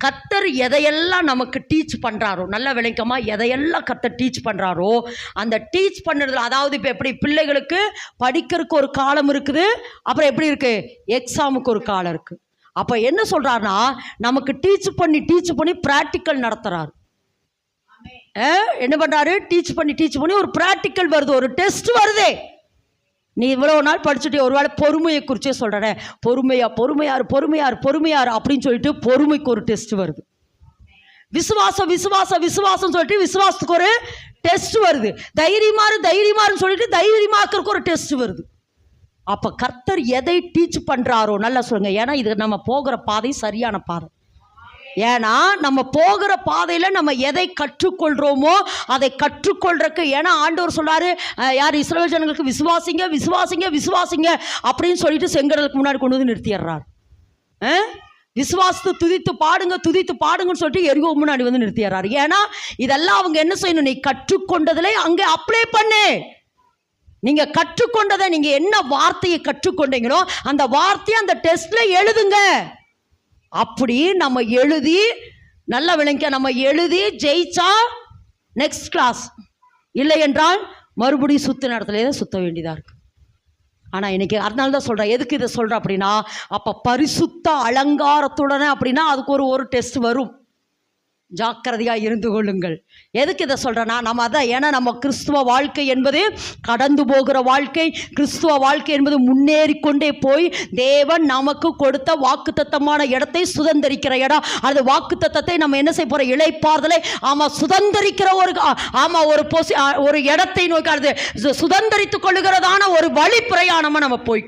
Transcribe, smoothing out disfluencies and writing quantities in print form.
கர்த்தர் எதையெல்லாம் நமக்கு டீச் பண்ணுறாரோ, நல்ல விளக்கமாக எதையெல்லாம் கர்த்தர் டீச் பண்ணுறாரோ அந்த டீச் பண்ணுறதுல, அதாவது இப்போ எப்படி பிள்ளைகளுக்கு படிக்கிறதுக்கு ஒரு காலம் இருக்குது, அப்புறம் எப்படி இருக்குது எக்ஸாமுக்கு ஒரு காலம் இருக்குது. அப்போ என்ன சொல்கிறாருன்னா, நமக்கு டீச் பண்ணி ப்ராக்டிக்கல் நடத்துகிறார். என்ன பண்ணுறாரு? டீச் பண்ணி ஒரு ப்ராக்டிக்கல் வருது, ஒரு டெஸ்ட் வருது. நீ இவ்வளோ நாள் படிச்சுட்டு ஒரு வேளை பொறுமையை குறிச்சே சொல்கிறேன், பொறுமையார் அப்படின்னு சொல்லிட்டு பொறுமைக்கு ஒரு டெஸ்ட் வருது. விசுவாசம் சொல்லிட்டு விசுவாசத்துக்கு ஒரு டெஸ்ட் வருது. தைரியமாறுன்னு சொல்லிட்டு தைரியமாக்கிறதுக்கு ஒரு டெஸ்ட் வருது. அப்போ கர்த்தர் எதை டீச் பண்ணுறாரோ நல்லா சொல்லுங்க. ஏன்னா இது நம்ம போகிற பாதை சரியான பாதை. ஏன்னா நம்ம போகிற பாதையில் நம்ம எதை கற்றுக்கொள்கிறோமோ அதை கற்றுக்கொள்றதுக்கு, ஏன்னா ஆண்டவர் சொல்றாரு, யார் இஸ்ரவேல் ஜனங்களுக்கு விசுவாசிங்க அப்படின்னு சொல்லிட்டு செங்கடலுக்கு முன்னாடி கொண்டு வந்து நிறுத்திடுறார். விசுவாசத்தை துதித்து பாடுங்கன்னு சொல்லிட்டு எரிகோ முன்னாடி வந்து நிறுத்திடுறாரு. ஏன்னா இதெல்லாம் அவங்க என்ன செய்யணும்? நீ கற்றுக்கொண்டதிலே அங்கே அப்ளை பண்ணு. நீங்க கற்றுக்கொண்டதை, நீங்க என்ன வார்த்தையை கற்றுக்கொண்டீங்களோ அந்த வார்த்தையை அந்த டெஸ்ட்ல எழுதுங்க. அப்படி நம்ம எழுதி நல்லா விளங்க, நம்ம எழுதி ஜெயிச்சா நெக்ஸ்ட் கிளாஸ், இல்லை என்றால் மறுபடியும் சுத்த இடத்துல சுத்த வேண்டியதாக இருக்கு. ஆனால் இன்னைக்கு அதனால தான் சொல்கிறேன். எதுக்கு இதை சொல்கிறேன் அப்படின்னா, அப்போ பரிசுத்த அலங்காரத்துடனே அப்படின்னா அதுக்கு ஒரு டெஸ்ட் வரும். ஜாக்கிரதையாக இருந்து கொள்ளுங்கள். எதுக்கு இதை சொல்கிறேன்னா, நம்ம அதான், ஏன்னா நம்ம கிறிஸ்துவ வாழ்க்கை என்பது கடந்து போகிற வாழ்க்கை. கிறிஸ்துவ வாழ்க்கை என்பது முன்னேறி கொண்டே போய் தேவன் நமக்கு கொடுத்த வாக்குத்தத்தமான இடத்தை சுதந்திரிக்கிற இடம். அது வாக்குத்தத்தத்தை நம்ம என்ன செய்ய போகிற இளைப்பாறுதலை சுதந்திரிக்கிற ஒரு இடத்தை நோக்கி அது சுதந்திரித்துக் கொள்ளுகிறதான ஒரு வழி பிரயாணமாக நம்ம போய்